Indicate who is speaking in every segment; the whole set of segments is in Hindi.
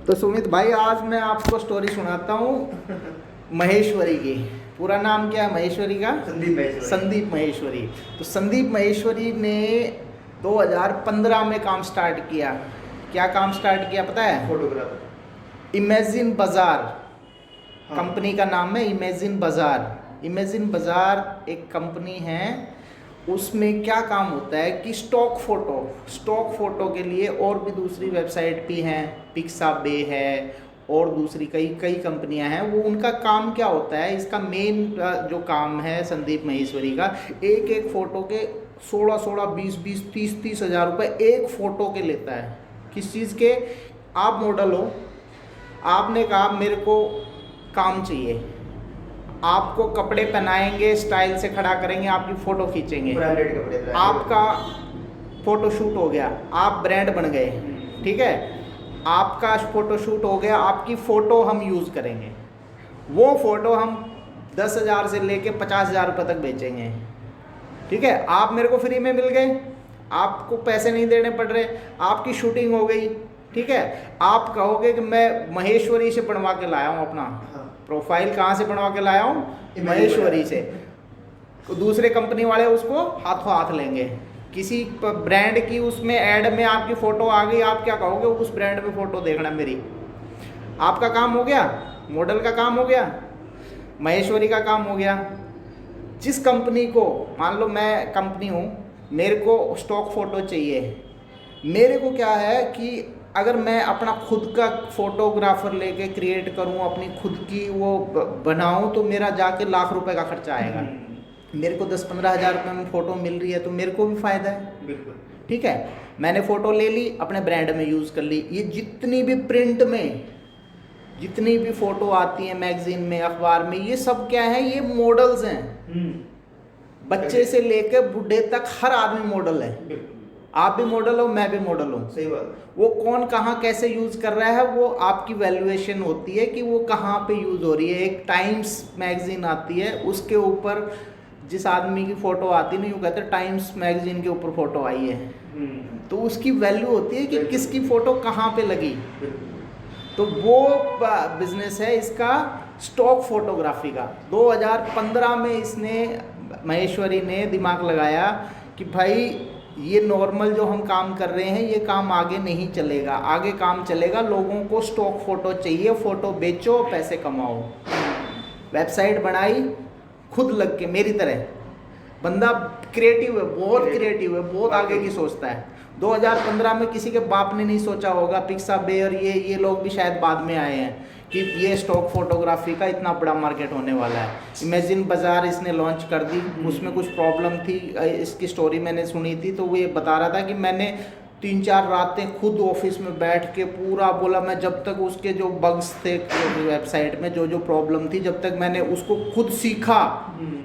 Speaker 1: तो सुमित भाई, आज मैं आपको स्टोरी सुनाता हूँ महेश्वरी की। पूरा नाम क्या है महेश्वरी का?
Speaker 2: संदीप महेश्वरी।
Speaker 1: संदीप महेश्वरी। तो संदीप महेश्वरी ने 2015 में काम स्टार्ट किया। क्या काम स्टार्ट किया पता है?
Speaker 2: फोटोग्राफर।
Speaker 1: इमेजिन बाजार
Speaker 2: हाँ।
Speaker 1: कंपनी का नाम है। इमेजिन बाजार। इमेजिन बाजार एक कंपनी है। उसमें क्या काम होता है कि स्टॉक फ़ोटो के लिए और भी दूसरी वेबसाइट भी हैं, पिक्साबे है और दूसरी कई कई कंपनियां हैं। वो उनका काम क्या होता है, इसका मेन जो काम है संदीप महेश्वरी का, एक एक फ़ोटो के 16 20 30 हज़ार रुपये एक फ़ोटो के लेता है। किस चीज़ के? आप मॉडल हो, आपने कहा मेरे को काम चाहिए, आपको कपड़े पहनाएंगे, स्टाइल से खड़ा करेंगे, आपकी फ़ोटो खींचेंगे,
Speaker 2: ब्रांडेड कपड़े,
Speaker 1: आपका फ़ोटो शूट हो गया, आप ब्रांड बन गए, ठीक है, आपका फ़ोटो शूट हो गया, आपकी फ़ोटो हम यूज़ करेंगे। वो फ़ोटो हम 10,000 से लेके 50,000 रुपये तक बेचेंगे, ठीक है। आप मेरे को फ्री में मिल गए, आपको पैसे नहीं देने पड़ रहे, आपकी शूटिंग हो गई, ठीक है। आप कहोगे कि मैं महेश्वरी से बनवा के लाया हूँ अपना प्रोफाइल। कहाँ से बनवा के लाया हूँ? महेश्वरी से। तो दूसरे कंपनी वाले उसको हाथों हाथ लेंगे। किसी ब्रांड की उसमें ऐड में आपकी फ़ोटो आ गई, आप क्या कहोगे? उस ब्रांड में फ़ोटो देखना मेरी। आपका काम हो गया, मॉडल का काम हो गया, महेश्वरी का काम हो गया। जिस कंपनी को, मान लो मैं कंपनी हूँ, मेरे को स्टॉक फ़ोटो चाहिए, मेरे को क्या है कि अगर मैं अपना खुद का फोटोग्राफर लेके क्रिएट करूँ, अपनी खुद की वो बनाऊँ, तो मेरा जाके लाख रुपए का खर्चा आएगा। मेरे को 10-15 हज़ार रुपये में फ़ोटो मिल रही है तो मेरे को भी फ़ायदा है,
Speaker 2: बिल्कुल,
Speaker 1: ठीक है। मैंने फ़ोटो ले ली, अपने ब्रांड में यूज़ कर ली। ये जितनी भी प्रिंट में जितनी भी फ़ोटो आती हैं मैगजीन में, अखबार में, ये सब क्या है? ये मॉडल्स हैं। बच्चे से लेकर बूढ़े तक हर आदमी मॉडल है। आप भी मॉडल हो, मैं भी मॉडल हूँ।
Speaker 2: सही बात।
Speaker 1: वो कौन कहाँ कैसे यूज़ कर रहा है, वो आपकी वैल्यूएशन होती है कि वो कहाँ पे यूज़ हो रही है। एक टाइम्स मैगजीन आती है, उसके ऊपर जिस आदमी की फ़ोटो आती नहीं, वो कहते हैं टाइम्स मैगजीन के ऊपर फ़ोटो आई है, तो उसकी वैल्यू होती है कि किसकी फ़ोटो कहाँ पे लगी। तो वो बिजनेस है इसका, स्टॉक फोटोग्राफी का। 2015 में इसने, महेश्वरी ने दिमाग लगाया कि भाई ये नॉर्मल जो हम काम कर रहे हैं, ये काम आगे नहीं चलेगा। आगे काम चलेगा, लोगों को स्टॉक फ़ोटो चाहिए, फ़ोटो बेचो, पैसे कमाओ। वेबसाइट बनाई खुद लग के, मेरी तरह। बंदा क्रिएटिव है, बहुत क्रिएटिव है, बहुत आगे की सोचता है। 2015 में किसी के बाप ने नहीं सोचा होगा, पिक्साबे और ये लोग भी शायद बाद में आए हैं, कि ये स्टॉक फोटोग्राफी का इतना बड़ा मार्केट होने वाला है। इमेजिन बाजार इसने लॉन्च कर दी, उसमें कुछ प्रॉब्लम थी। इसकी स्टोरी मैंने सुनी थी, तो वो ये बता रहा था कि मैंने 3-4 रातें खुद ऑफिस में बैठ के पूरा बोला, मैं जब तक उसके जो बग्स थे वेबसाइट में, जो प्रॉब्लम थी, जब तक मैंने उसको खुद सीखा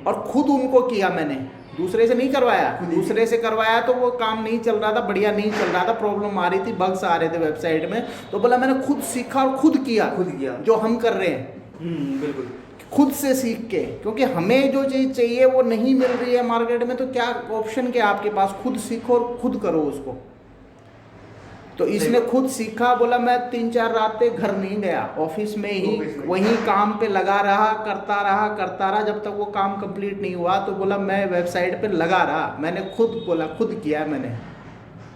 Speaker 1: और खुद उनको किया। मैंने दूसरे से नहीं करवाया, दूसरे से करवाया तो वो काम नहीं चल रहा था, बढ़िया नहीं चल रहा था, प्रॉब्लम आ रही थी, बग्स आ रहे थे वेबसाइट में। तो बोला मैंने खुद सीखा और खुद किया जो हम कर रहे हैं।
Speaker 2: बिल्कुल,
Speaker 1: खुद से सीख के, क्योंकि हमें जो चीज़ चाहिए वो नहीं मिल रही है मार्केट में, तो क्या ऑप्शन क्या आपके पास? खुद सीखो और खुद करो उसको। तो इसने खुद सीखा, बोला मैं 3-4 रातें घर नहीं गया, ऑफिस में ही वहीं काम पे लगा रहा, करता रहा, जब तक वो काम कंप्लीट नहीं हुआ। तो बोला मैं वेबसाइट पे लगा रहा, मैंने खुद किया मैंने।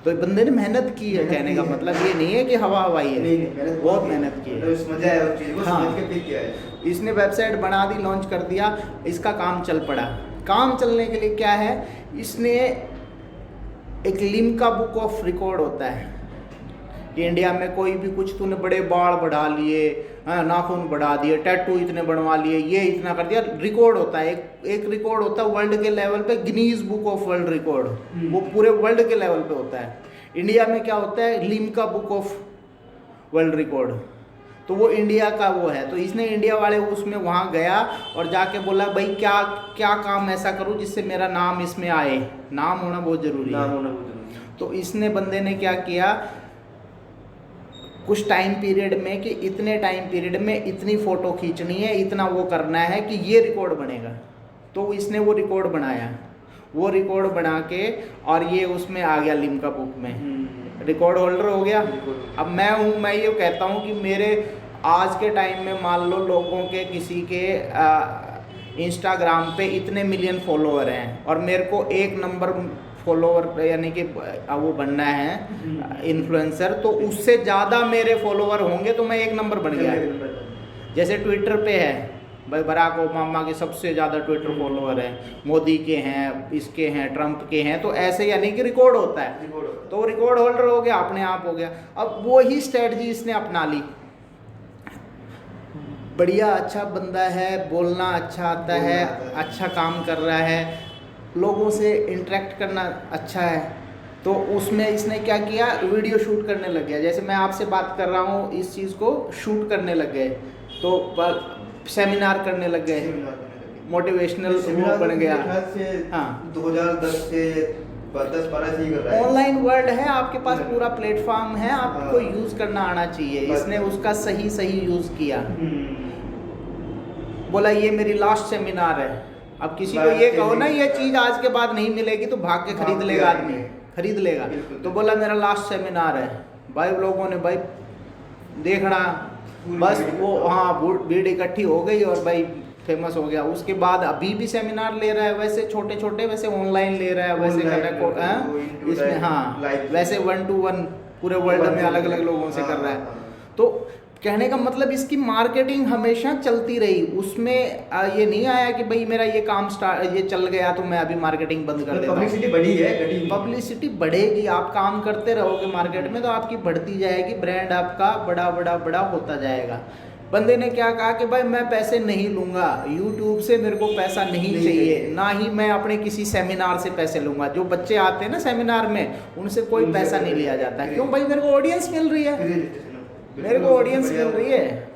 Speaker 1: तो बंदे ने मेहनत की है, कहने का मतलब ये नहीं है कि हवा हवाई है, बहुत मेहनत की है।
Speaker 2: समझा है उस चीज़ को, समझ के फिर किया है।
Speaker 1: इसने वेबसाइट बना दी, लॉन्च कर दिया, इसका काम चल पड़ा। काम चलने के लिए क्या है, इसने एक लिम्का बुक ऑफ रिकॉर्ड होता है कि इंडिया में कोई भी कुछ, तूने बड़े बाल बढ़ा लिए, नाखून बढ़ा दिए, टैटू इतने बनवा लिए, ये इतना कर दिया, रिकॉर्ड होता है। एक रिकॉर्ड होता है वर्ल्ड के लेवल पे, Guinness book of world record, वो पूरे वर्ल्ड के लेवल पे होता है। इंडिया में क्या होता है, Limca book of world record, तो वो इंडिया का वो है। तो इसने इंडिया वाले उसमें वहाँ गया और जाके बोला भाई क्या क्या काम ऐसा करूँ जिससे मेरा नाम इसमें आए। नाम होना बहुत ज़रूरी है। तो इसने बंदे ने क्या किया, कुछ टाइम पीरियड में, कि इतने टाइम पीरियड में इतनी फ़ोटो खींचनी है, इतना वो करना है कि ये रिकॉर्ड बनेगा। तो इसने वो रिकॉर्ड बनाया, वो रिकॉर्ड बना के और ये उसमें आ गया लिम्का बुक में। रिकॉर्ड होल्डर हो गया।
Speaker 2: बिल्कुल।
Speaker 1: अब मैं ये कहता हूँ कि मेरे आज के टाइम में मान लो लोगों के किसी के इंस्टाग्राम पे इतने मिलियन फॉलोअर हैं और मेरे को 1 नंबर फॉलोअर यानी कि वो बनना है इन्फ्लुएंसर, तो उससे ज़्यादा मेरे फॉलोअर होंगे तो मैं 1 नंबर बन गया। जैसे ट्विटर पे है भाई, बराक ओबामा के सबसे ज़्यादा ट्विटर फॉलोअर हैं, मोदी के हैं, इसके हैं, ट्रंप के हैं, तो ऐसे यानी कि रिकॉर्ड होता है, तो रिकॉर्ड होल्डर हो गया, अपने आप हो गया। अब वो ही स्ट्रेटजी इसने अपना ली, बढ़िया अच्छा बंदा है, बोलना अच्छा आता है, अच्छा काम कर रहा है, लोगों से इंटरेक्ट करना अच्छा है, तो उसमें इसने क्या किया, वीडियो शूट करने लग गया। जैसे मैं आपसे बात कर रहा हूँ, इस चीज़ को शूट करने लग गए, तो सेमिनार करने लग गए, मोटिवेशनल वो बन गया। हाँ,
Speaker 2: 2010 से 10-12 से ही कर रहा है।
Speaker 1: ऑनलाइन वर्ल्ड है, आपके पास पूरा प्लेटफॉर्म है, आपको यूज़ करना आना चाहिए। इसने उसका सही यूज़ किया, बोला ये मेरी लास्ट सेमिनार है। अब किसी को ये कहो ना ये चीज़ आज के बाद नहीं मिलेगी तो भाग के खरीद लेगा, आदमी खरीद लेगा। तो बोला मेरा लास्ट सेमिनार है भाई, लोगों ने भाई देखना, बस वो हाँ भीड़ इकट्ठी हो गई और भाई फेमस हो गया। उसके बाद अभी भी सेमिनार ले रहा है, वैसे छोटे छोटे, वैसे ऑनलाइन ले रहा है, वैसे कर रहा है इसमें, हाँ वैसे 1-to-1 पूरे वर्ल्ड में अलग अलग लोगों से कर रहा है। तो कहने का मतलब इसकी मार्केटिंग हमेशा चलती रही, उसमें ये नहीं आया कि भाई मेरा ये काम ये चल गया तो मैं अभी मार्केटिंग बंद कर देता हूँ।
Speaker 2: पब्लिसिटी बढ़ी है,
Speaker 1: पब्लिसिटी बढ़ेगी, आप काम करते रहोगे मार्केट में तो आपकी बढ़ती जाएगी, ब्रांड आपका बड़ा होता जाएगा। बंदे ने क्या कहा कि भाई मैं पैसे नहीं लूँगा, यूट्यूब से मेरे को पैसा नहीं चाहिए, ना ही मैं अपने किसी सेमिनार से पैसे लूँगा। जो बच्चे आते हैं ना सेमिनार में, उनसे कोई पैसा नहीं लिया जाता। क्यों भाई, मेरे को ऑडियंस मिल रही है, मेरे को ऑडियंस मिल रही है,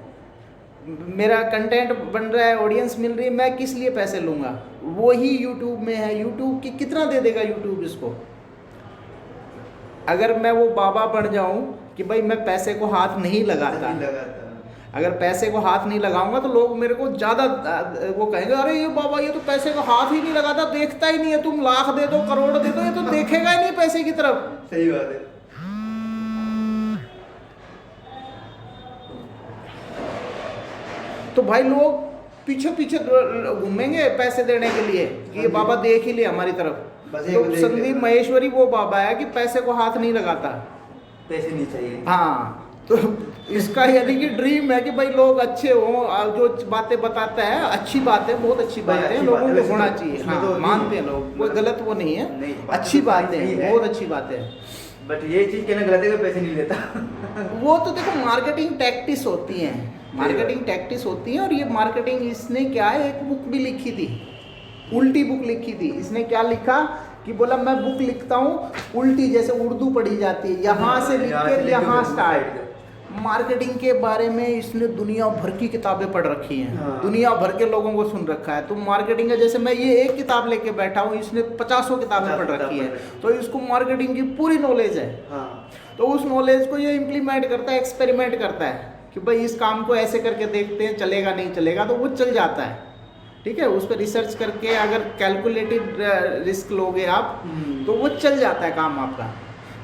Speaker 1: मेरा कंटेंट बन रहा है, ऑडियंस मिल रही है, मैं किस लिए पैसे लूँगा। वो ही यूट्यूब में है, यूट्यूब की कितना दे देगा यूट्यूब इसको। अगर मैं वो बाबा बन जाऊँ कि भाई मैं पैसे को हाथ नहीं लगाता, अगर पैसे को हाथ नहीं लगाऊंगा तो लोग मेरे को ज़्यादा वो कहेंगे, अरे ये बाबा ये तो पैसे को हाथ ही नहीं लगाता, देखता ही नहीं है, तुम लाख दे दो करोड़ दे दो ये तो देखेगा ही नहीं पैसे की तरफ।
Speaker 2: सही बात है।
Speaker 1: तो भाई लोग पीछे पीछे घूमेंगे पैसे देने के लिए कि ये बाबा देख ही ले हमारी तरफ। तो संदीप माहेश्वरी वो बाबा है कि पैसे को हाथ नहीं लगाता,
Speaker 2: पैसे नहीं चाहिए।
Speaker 1: हाँ, तो इसका यानी कि ड्रीम है कि भाई लोग अच्छे हों, जो बातें बताता है अच्छी बात है, बहुत अच्छी बात है, लोगों को होना चाहिए। हाँ, मानते हैं लोग, कोई गलत वो नहीं है, अच्छी बात है, बहुत अच्छी बात है।
Speaker 2: बट ये चीज़ कहना गलत है कि पैसे नहीं लेता।
Speaker 1: वो तो देखो मार्केटिंग टैक्टिस होती हैं, मार्केटिंग टैक्टिस होती है। और ये मार्केटिंग इसने क्या है, एक बुक भी लिखी थी, उल्टी बुक लिखी थी। इसने क्या लिखा कि बोला मैं बुक लिखता हूँ उल्टी, जैसे उर्दू पढ़ी जाती है, यहाँ से लिख के यहाँ स्टार्ट। मार्केटिंग के बारे में इसने दुनिया भर की किताबें पढ़ रखी हैं,
Speaker 2: हाँ।
Speaker 1: दुनिया भर के लोगों को सुन रखा है। तो मार्केटिंग है, जैसे मैं ये एक किताब लेके बैठा हूँ, इसने 50 किताबें पढ़ रखी है, तो इसको मार्केटिंग की पूरी नॉलेज है।
Speaker 2: हाँ।
Speaker 1: तो उस नॉलेज को ये इम्प्लीमेंट करता है, एक्सपेरिमेंट करता है कि भाई इस काम को ऐसे करके देखते हैं, चलेगा नहीं चलेगा, तो वो चल जाता है। ठीक है, उस पर रिसर्च करके अगर कैलकुलेटेड रिस्क लोगे आप तो वो चल जाता है काम आपका।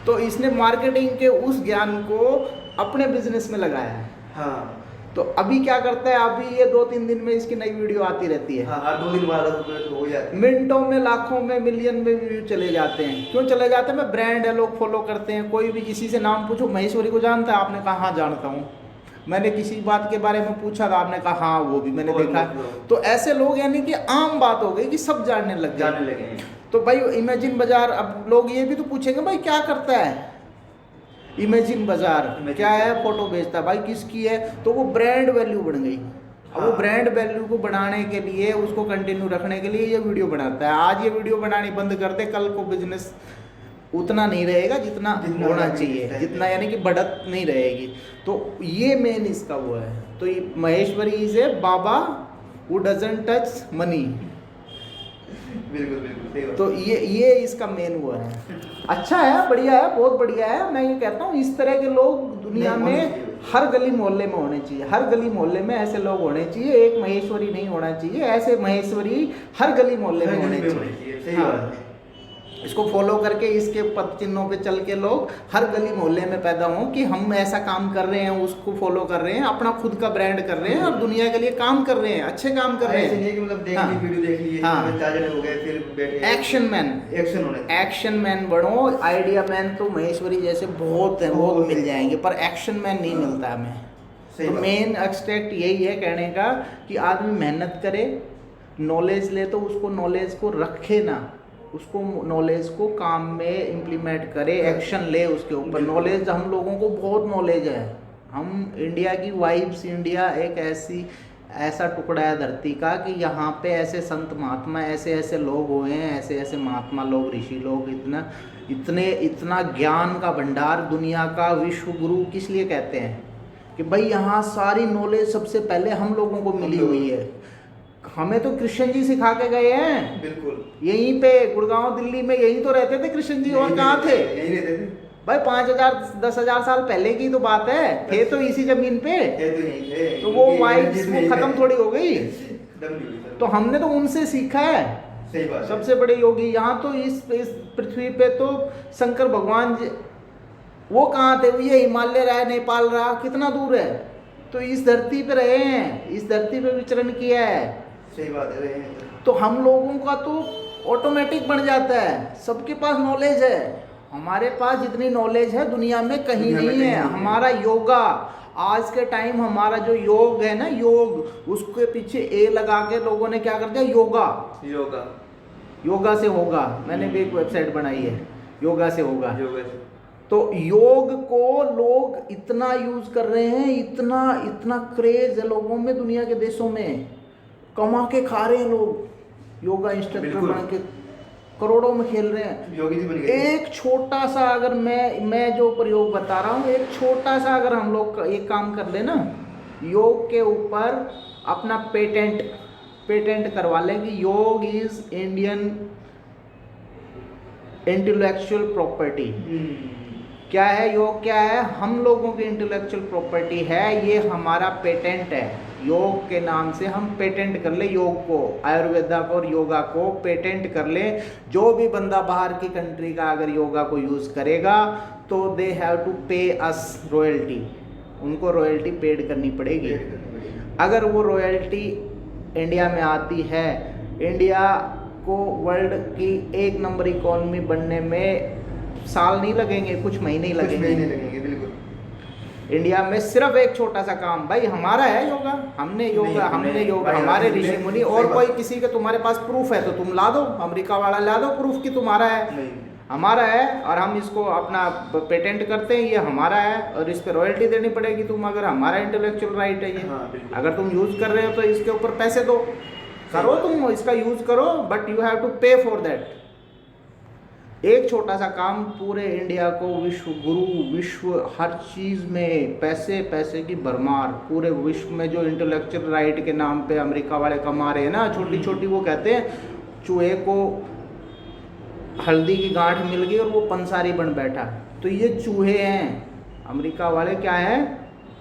Speaker 1: तो इसने मार्केटिंग के उस ज्ञान को अपने बिजनेस में लगाया है।
Speaker 2: हाँ।
Speaker 1: तो अभी क्या करता है, अभी ये 2-3 दिन में इसकी नई वीडियो आती रहती है।
Speaker 2: हाँ, हर 2 दिन बाद हो जाती है,
Speaker 1: मिनटों में, लाखों में, मिलियन में व्यू चले जाते हैं। क्यों चले जाते हैं? मैं ब्रांड है, लोग फॉलो करते हैं। कोई भी किसी से नाम पूछो, महेश्वरी को जानता है? आपने कहा हाँ जानता हूँ। मैंने किसी बात के बारे में पूछा था, आपने कहा हाँ वो भी मैंने देखा। तो ऐसे लोग यानी कि आम बात हो गई कि सब जानने लगे। तो भाई इमेजिन बाजार, अब लोग ये भी तो पूछेंगे भाई क्या करता है इमेजिन बाजार, क्या है, फोटो बेचता है, भाई किसकी है? तो वो ब्रांड वैल्यू बन गई। अब वो ब्रांड वैल्यू को बढ़ाने के लिए, उसको कंटिन्यू रखने के लिए ये वीडियो बनाता है। आज ये वीडियो बनानी बंद कर दे, कल को बिजनेस उतना नहीं रहेगा जितना होना चाहिए, जितना यानी कि बढ़त नहीं रहेगी। तो ये मेन इसका वो है। तो ये Maheshwari is a Baba who doesn't touch money.
Speaker 2: बिल्कुल।
Speaker 1: तो ये इसका मेन वो है। अच्छा है, बढ़िया है, बहुत बढ़िया है। मैं ये कहता हूँ इस तरह के लोग दुनिया में हर गली मोहल्ले में होने चाहिए। हर गली मोहल्ले में ऐसे लोग होने चाहिए। एक महेश्वरी नहीं होना चाहिए, ऐसे महेश्वरी हर गली मोहल्ले में होने चाहिए।
Speaker 2: हाँ।
Speaker 1: इसको फॉलो करके इसके पद चिन्हों पे चल के लोग हर गली मोहल्ले में पैदा हों कि हम ऐसा काम कर रहे हैं, उसको फॉलो कर रहे हैं, अपना खुद का ब्रांड कर रहे हैं और दुनिया के लिए काम कर रहे हैं, अच्छे काम कर रहे
Speaker 2: ऐसे
Speaker 1: हैं।
Speaker 2: नहीं कि मतलब देख
Speaker 1: हाँ।
Speaker 2: ली वीडियो देख ली
Speaker 1: हाँ।
Speaker 2: 4 जने हो गए फिर बैठे
Speaker 1: एक्शन मैन,
Speaker 2: एक्शन होने
Speaker 1: एक्शन मैन बनो। आइडिया मैन तो महेश्वरी जैसे बहुत हैं, बहुत मिल जाएंगे, पर एक्शन मैन नहीं मिलता हमें।
Speaker 2: सही
Speaker 1: तो
Speaker 2: बात।
Speaker 1: मेन एक्सट्रैक्ट यही है कहने का कि आदमी मेहनत करे, नॉलेज ले तो उसको नॉलेज को रखे ना, उसको नॉलेज को काम में इम्प्लीमेंट करे, एक्शन ले उसके ऊपर। नॉलेज हम लोगों को बहुत नॉलेज है, हम इंडिया की वाइब्स, इंडिया एक ऐसा टुकड़ा है धरती का कि यहाँ पे ऐसे संत महात्मा, ऐसे ऐसे लोग हुए हैं, ऐसे ऐसे महात्मा लोग, ऋषि लोग, इतना ज्ञान का भंडार, दुनिया का विश्व गुरु किस लिए कहते हैं कि भाई यहाँ सारी नॉलेज सबसे पहले हम लोगों को मिली हुई है। हमें तो कृष्ण जी सिखा के गए हैं,
Speaker 2: बिल्कुल
Speaker 1: यहीं पे गुड़गांव दिल्ली में यहीं तो रहते थे कृष्ण जी, और कहाँ थे
Speaker 2: यही रहते थे
Speaker 1: भाई? 5,000-10,000 साल पहले की तो बात है, थे तो इसी जमीन पे, तो वो वाइब्स वो खत्म थोड़ी हो गई। तो हमने तो उनसे सीखा है,
Speaker 2: सही बात।
Speaker 1: सबसे बड़े योगी यहाँ तो इस पृथ्वी पे तो शंकर भगवान जी, वो कहाँ थे? ये हिमालय रहा, नेपाल रहा, कितना दूर है, तो इस धरती पे रहे हैं, इस धरती पे विचरण किया है।
Speaker 2: सही बात है।
Speaker 1: तो हम लोगों का तो ऑटोमेटिक बन जाता है, सबके पास नॉलेज है, हमारे पास जितनी नॉलेज है दुनिया में कहीं नहीं है। हमारा योगा आज के टाइम, हमारा जो योग है ना, योग, उसके पीछे ए लगा के लोगों ने क्या कर दिया, योगा से होगा। मैंने भी एक वेबसाइट बनाई है, योगा से होगा। तो योग को लोग इतना यूज कर रहे हैं, इतना क्रेज है लोगों में, दुनिया के देशों में कमा के खा रहे हैं लोग, योगा इंस्ट्रक्टर बन के करोड़ों में खेल रहे हैं।
Speaker 2: योगी जी बन गए।
Speaker 1: एक छोटा सा, अगर मैं जो प्रयोग बता रहा हूँ, एक छोटा सा अगर हम लोग एक काम कर ले ना, योग के ऊपर अपना पेटेंट करवा लें कि योग इज इंडियन इंटेलेक्चुअल प्रॉपर्टी। क्या है योग? क्या है? हम लोगों की इंटेलेक्चुअल प्रॉपर्टी है, ये हमारा पेटेंट है। योग के नाम से हम पेटेंट कर ले योग को, आयुर्वेदा को और योगा को पेटेंट कर ले। जो भी बंदा बाहर की कंट्री का अगर योगा को यूज़ करेगा तो दे हैव टू पे अस रॉयल्टी, उनको रॉयल्टी पेड करनी पड़ेगी। अगर वो रॉयल्टी इंडिया में आती है, इंडिया को वर्ल्ड की 1 नंबर इकोनॉमी बनने में साल नहीं लगेंगे, कुछ महीने ही लगेंगे।
Speaker 2: बिल्कुल।
Speaker 1: इंडिया में सिर्फ एक छोटा सा काम, भाई हमारा है योगा, हमने योगा हमारे ऋषि मुनि, और कोई किसी के तुम्हारे पास प्रूफ है तो तुम ला दो, अमेरिका वाला ला दो प्रूफ कि तुम्हारा है, हमारा है, और हम इसको अपना पेटेंट करते हैं, ये हमारा है, और इस पे रॉयल्टी देनी पड़ेगी तुम, अगर हमारा इंटेलेक्चुअल राइट है ये। अगर तुम यूज कर रहे हो तो इसके ऊपर पैसे दो, करो तुम इसका यूज करो, बट यू हैव टू पे फॉर दैट। एक छोटा सा काम पूरे इंडिया को विश्व गुरु, विश्व हर चीज़ में पैसे की भरमार, पूरे विश्व में जो इंटेलेक्चुअल राइट के नाम पे अमेरिका वाले कमा रहे हैं ना, छोटी छोटी, वो कहते हैं चूहे को हल्दी की गांठ मिल गई और वो पंसारी बन बैठा, तो ये चूहे हैं, अमेरिका वाले क्या हैं,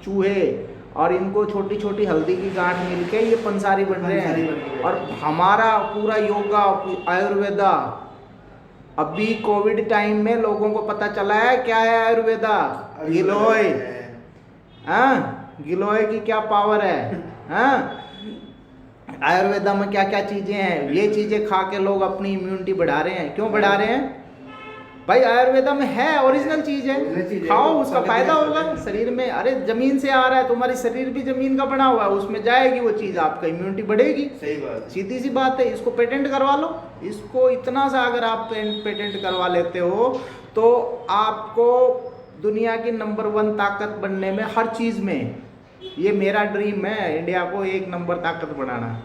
Speaker 1: चूहे, और इनको छोटी छोटी हल्दी की गांठ मिल के ये पंसारी बन रहे हैं। और हमारा पूरा योगा, आयुर्वेदा, अभी कोविड टाइम में लोगों को पता चला है क्या है आयुर्वेदा, गिलोय, गिलोय की क्या पावर है, आयुर्वेदा में क्या क्या चीजें हैं, ये चीजें खा के लोग अपनी इम्यूनिटी बढ़ा रहे हैं। क्यों बढ़ा रहे हैं भाई? आयुर्वेदा में है, ओरिजिनल चीज है, खाओ, उसका फायदा होगा शरीर में। अरे जमीन से आ रहा है, तुम्हारी शरीर भी जमीन का बना हुआ है, उसमें जाएगी वो चीज, आपका इम्यूनिटी बढ़ेगी।
Speaker 2: सही बात,
Speaker 1: सीधी सी बात है। इसको पेटेंट करवा लो, इसको इतना सा अगर आप पेटेंट करवा लेते हो तो आपको दुनिया की नंबर 1 ताकत बनने में, हर चीज में, ये मेरा ड्रीम है, इंडिया को 1 नंबर ताकत बनाना,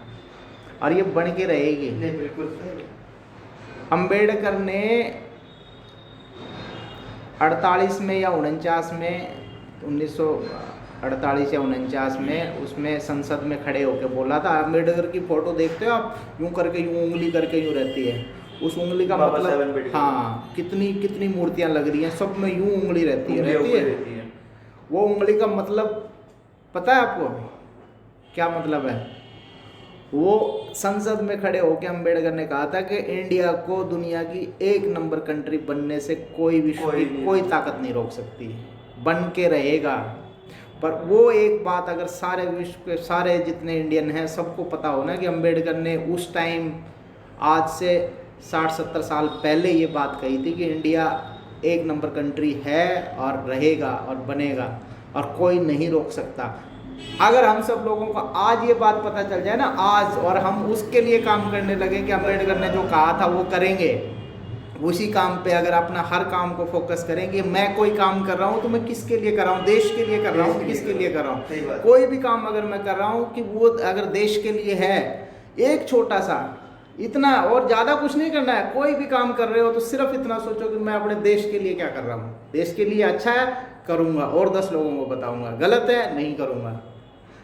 Speaker 1: और ये बन के रहेगी।
Speaker 2: बिल्कुल।
Speaker 1: अंबेडकर ने 48 में या 49 में, 1948 या 49 में, उसमें संसद में खड़े होकर बोला था। अम्बेडकर की फोटो देखते हो आप, यूं करके, यूं उंगली करके यूं रहती है, उस उंगली का मतलब, हाँ, कितनी मूर्तियां लग रही हैं, सब में यूं उंगली रहती है। वो उंगली का मतलब पता है आपको क्या मतलब है? वो संसद में खड़े होकर अम्बेडकर ने कहा था कि इंडिया को दुनिया की 1 नंबर कंट्री बनने से कोई विश्व की कोई ताकत नहीं रोक सकती, बन के रहेगा। पर वो एक बात अगर सारे विश्व के सारे जितने इंडियन हैं सबको पता हो ना कि अम्बेडकर ने उस टाइम आज से 60-70 साल पहले ये बात कही थी कि इंडिया 1 नंबर कंट्री है और रहेगा और बनेगा और कोई नहीं रोक सकता। अगर हम सब लोगों को आज ये बात पता चल जाए ना आज, और हम उसके लिए काम करने लगे कि अम्बेडकर ने जो कहा था वो करेंगे, उसी काम पे अगर अपना हर काम को फोकस करेंगे, मैं कोई काम कर रहा हूँ तो मैं किसके लिए कर रहा हूँ, देश के लिए कर रहा हूँ, किसके लिए कर रहा हूँ। कोई भी काम अगर मैं कर रहा हूँ कि वो अगर देश के लिए है, एक छोटा सा इतना, और ज़्यादा कुछ नहीं करना है। कोई भी काम कर रहे हो तो सिर्फ इतना सोचो कि मैं अपने देश के लिए क्या कर रहा हूँ, देश के लिए अच्छा है करूँगा और 10 लोगों को बताऊँगा, गलत है नहीं करूँगा,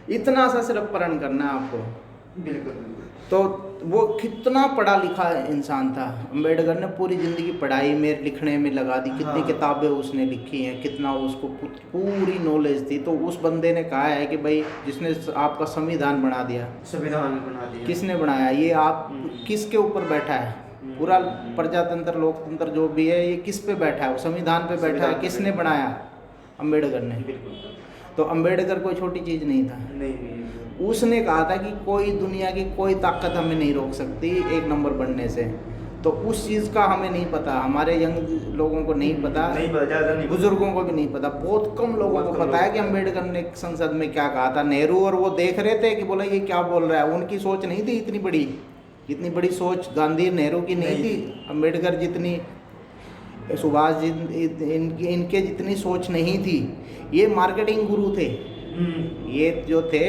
Speaker 1: इतना सा सिर्फ प्रण करना है आपको।
Speaker 2: बिल्कुल।
Speaker 1: तो वो कितना पढ़ा लिखा इंसान था अम्बेडकर ने, पूरी ज़िंदगी पढ़ाई में लिखने में लगा दी, कितनी किताबें उसने लिखी हैं, कितना उसको पूरी नॉलेज थी। तो उस बंदे ने कहा है कि भाई जिसने आपका संविधान बना दिया,
Speaker 2: संविधान बना दिया,
Speaker 1: किसने बनाया, ये आप किसके ऊपर बैठा है, पूरा प्रजातंत्र लोकतंत्र जो भी है ये किस पे बैठा है, वो संविधान पे बैठा है, किसने बनाया, अम्बेडकर ने। तो अम्बेडकर कोई छोटी चीज़ नहीं था।
Speaker 2: नहीं।
Speaker 1: उसने कहा था कि कोई दुनिया की कोई ताकत हमें नहीं रोक सकती 1 नंबर बनने से। तो उस चीज़ का हमें नहीं पता, हमारे यंग लोगों को नहीं पता,
Speaker 2: ज़्यादा नहीं,
Speaker 1: बुजुर्गों को भी नहीं पता, बहुत कम लोगों को पता है कि अम्बेडकर ने संसद में क्या कहा था। नेहरू और वो देख रहे थे कि बोला ये क्या बोल रहा है, उनकी सोच नहीं थी इतनी बड़ी सोच गांधी नेहरू की नहीं थी, अम्बेडकर जितनी, सुभाष जी इनके जितनी सोच नहीं थी। ये मार्केटिंग गुरु थे, ये जो थे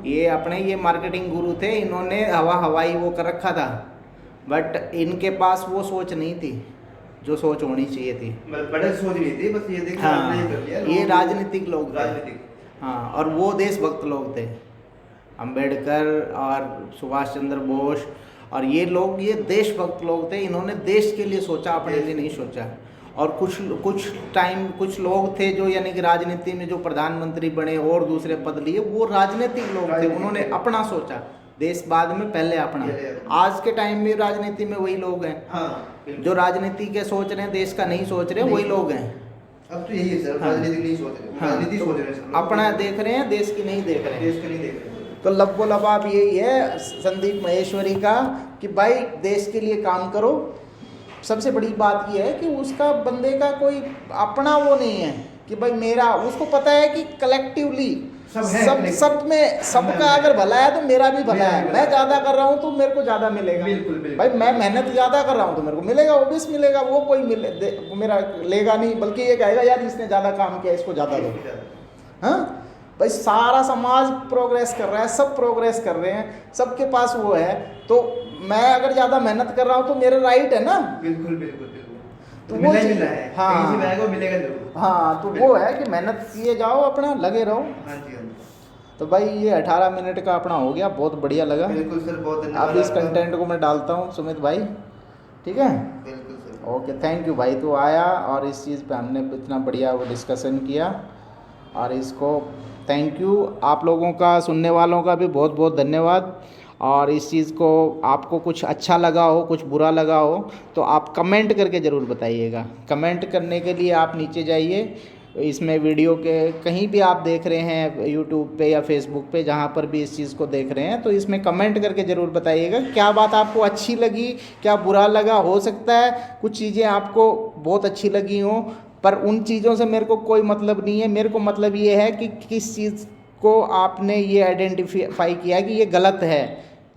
Speaker 1: ये अपने ये मार्केटिंग गुरु थे, इन्होंने हवाई वो कर रखा था, बट इनके पास वो सोच नहीं थी जो सोच होनी चाहिए थी।
Speaker 2: बड़े सोच नहीं थी, बस ये देखा
Speaker 1: हाँ,
Speaker 2: ये कर लिया,
Speaker 1: ये राजनीतिक लोग थे।
Speaker 2: राजनीतिक,
Speaker 1: हाँ, और वो देशभक्त लोग थे, अम्बेडकर और सुभाष चंद्र बोस और ये लोग, ये देशभक्त लोग थे। इन्होंने देश के लिए सोचा, अपने लिए नहीं सोचा। और कुछ लोग थे जो यानी कि राजनीति में जो प्रधानमंत्री बने और दूसरे पद लिए, वो राजनीतिक लोग थे, उन्होंने अपना सोचा, देश बाद में पहले अपना। आज के टाइम में राजनीति में वही लोग हैं, जो राजनीति के सोच रहे हैं, देश का नहीं सोच रहे हैं, वही लोग हैं।
Speaker 2: अब तो यही है सर, राजनीति नहीं सोच रहे, राजनीति सोच रहे हैं,
Speaker 1: अपना देख रहे हैं, देश की नहीं देख रहे हैं,
Speaker 2: देश के नहीं देख रहे।
Speaker 1: तो लब्बो लबाब यही है संदीप माहेश्वरी का कि भाई देश के लिए काम करो। सबसे बड़ी बात ये है कि उसका बंदे का कोई अपना वो नहीं है कि भाई मेरा, उसको पता है कि कलेक्टिवली सब में सबका अगर भला है तो मेरा भी भला है। मैं ज़्यादा कर रहा हूँ तो मेरे को ज़्यादा मिलेगा।
Speaker 2: बिल्कुल।
Speaker 1: भाई मैं मेहनत ज़्यादा कर रहा हूँ तो मेरे को मिलेगा, ऑब्वियस मिलेगा। वो कोई मेरा लेगा नहीं, बल्कि ये कहेगा यार इसने ज़्यादा काम किया, इसको ज़्यादा दो। हाँ भाई, सारा समाज प्रोग्रेस कर रहा है, सब प्रोग्रेस कर रहे हैं, सबके पास वो है। तो मैं अगर ज़्यादा मेहनत कर रहा हूँ तो मेरा राइट है ना।
Speaker 2: बिल्कुल।
Speaker 1: तो वो
Speaker 2: मिल रहा है, कहीं से आएगा मिलेगा जरूर।
Speaker 1: हाँ, तो वो है कि मेहनत किए जाओ, अपना लगे रहो।
Speaker 2: हाँ जी।
Speaker 1: तो भाई ये 18 मिनट का अपना हो गया, बहुत बढ़िया लगा।
Speaker 2: बिल्कुल सर, बहुत धन्यवाद।
Speaker 1: अब इस कंटेंट को मैं डालता हूँ सुमित भाई, ठीक है।
Speaker 2: बिल्कुल सर।
Speaker 1: ओके, थैंक यू भाई, तू आया और इस चीज़ पे हमने इतना बढ़िया वो डिस्कशन किया, और इसको थैंक यू। आप लोगों का, सुनने वालों का भी बहुत बहुत धन्यवाद। और इस चीज़ को आपको कुछ अच्छा लगा हो, कुछ बुरा लगा हो, तो आप कमेंट करके ज़रूर बताइएगा। कमेंट करने के लिए आप नीचे जाइए, इसमें वीडियो के कहीं भी आप देख रहे हैं, यूट्यूब पे या फेसबुक पे, जहाँ पर भी इस चीज़ को देख रहे हैं, तो इसमें कमेंट करके ज़रूर बताइएगा क्या बात आपको अच्छी लगी, क्या बुरा लगा। हो सकता है कुछ चीज़ें आपको बहुत अच्छी लगी हों, पर उन चीज़ों से मेरे को कोई मतलब नहीं है। मेरे को मतलब ये है कि किस चीज़ को आपने ये आइडेंटिफाई किया कि ये गलत है,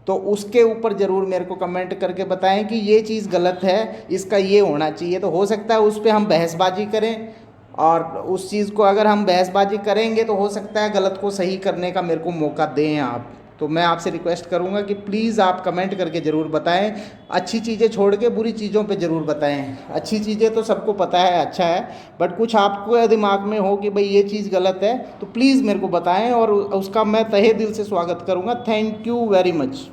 Speaker 1: तो उसके ऊपर ज़रूर मेरे को कमेंट करके बताएं कि ये चीज़ गलत है, इसका ये होना चाहिए। तो हो सकता है उस पर हम बहसबाजी करें, और उस चीज़ को अगर हम बहसबाजी करेंगे तो हो सकता है गलत को सही करने का मेरे को मौका दें आप। तो मैं आपसे रिक्वेस्ट करूंगा कि प्लीज़ आप कमेंट करके ज़रूर बताएं। अच्छी चीज़ें छोड़ के बुरी चीज़ों पे ज़रूर बताएं। अच्छी चीज़ें तो सबको पता है अच्छा है, बट कुछ आपको दिमाग में हो कि भाई ये चीज़ गलत है, तो प्लीज़ मेरे को बताएं, और उसका मैं तहे दिल से स्वागत करूंगा। Thank you very much.